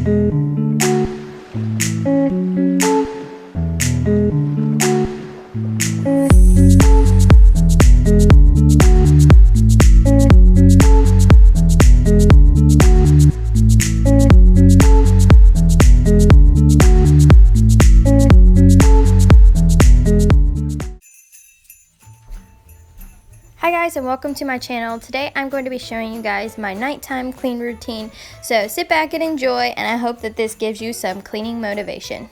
Hi guys, and welcome to my channel. Today I'm going to be showing you guys my nighttime clean routine. So sit back and enjoy, and I hope that this gives you some cleaning motivation.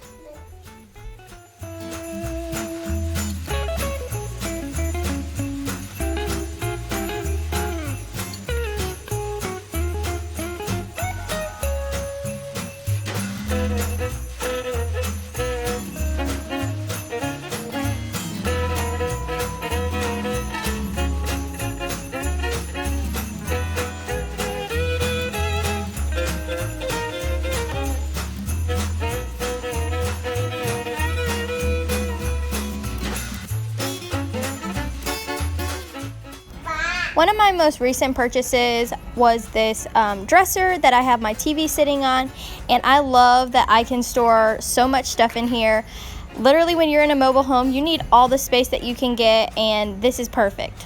One of my most recent purchases was this dresser that I have my TV sitting on, and I love that I can store so much stuff in here. Literally, when you're in a mobile home, you need all the space that you can get, and this is perfect.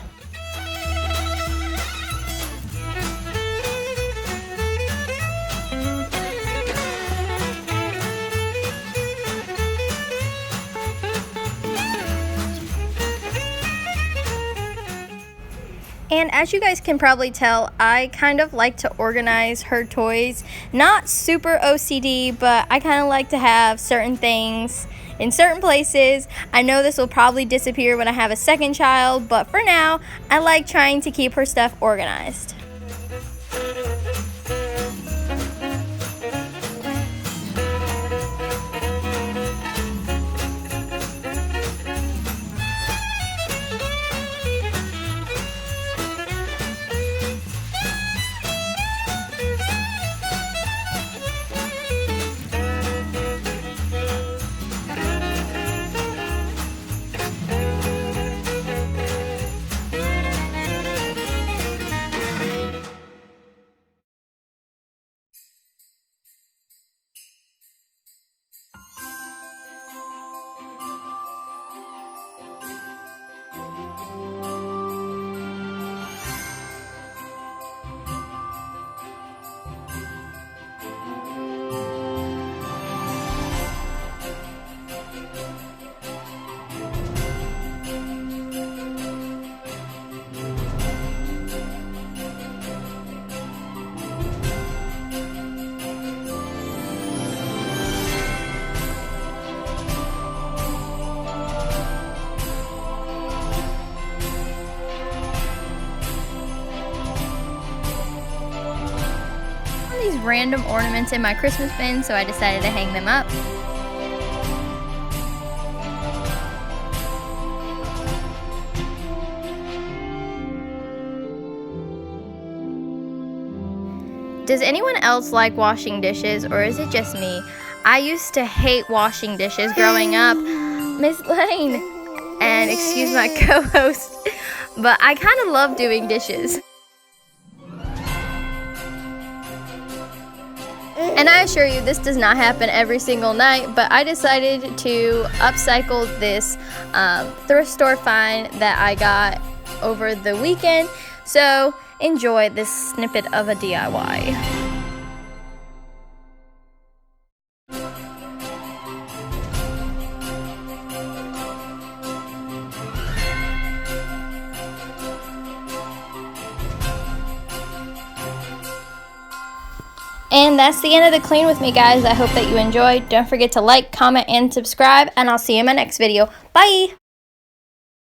And as you guys can probably tell, I kind of like to organize her toys. Not super OCD, but I kind of like to have certain things in certain places. I know this will probably disappear when I have a second child, but for now, I like trying to keep her stuff organized. These random ornaments in my Christmas bin, so I decided to hang them up. Does anyone else like washing dishes, or is it just me? I used to hate washing dishes growing up. Miss Lane, and excuse my co-host, but I kind of love doing dishes. And I assure you, this does not happen every single night, but I decided to upcycle this thrift store find that I got over the weekend. So enjoy this snippet of a DIY. And that's the end of the clean with me, guys. I hope that you enjoyed. Don't forget to like, comment, and subscribe, and I'll see you in my next video. Bye!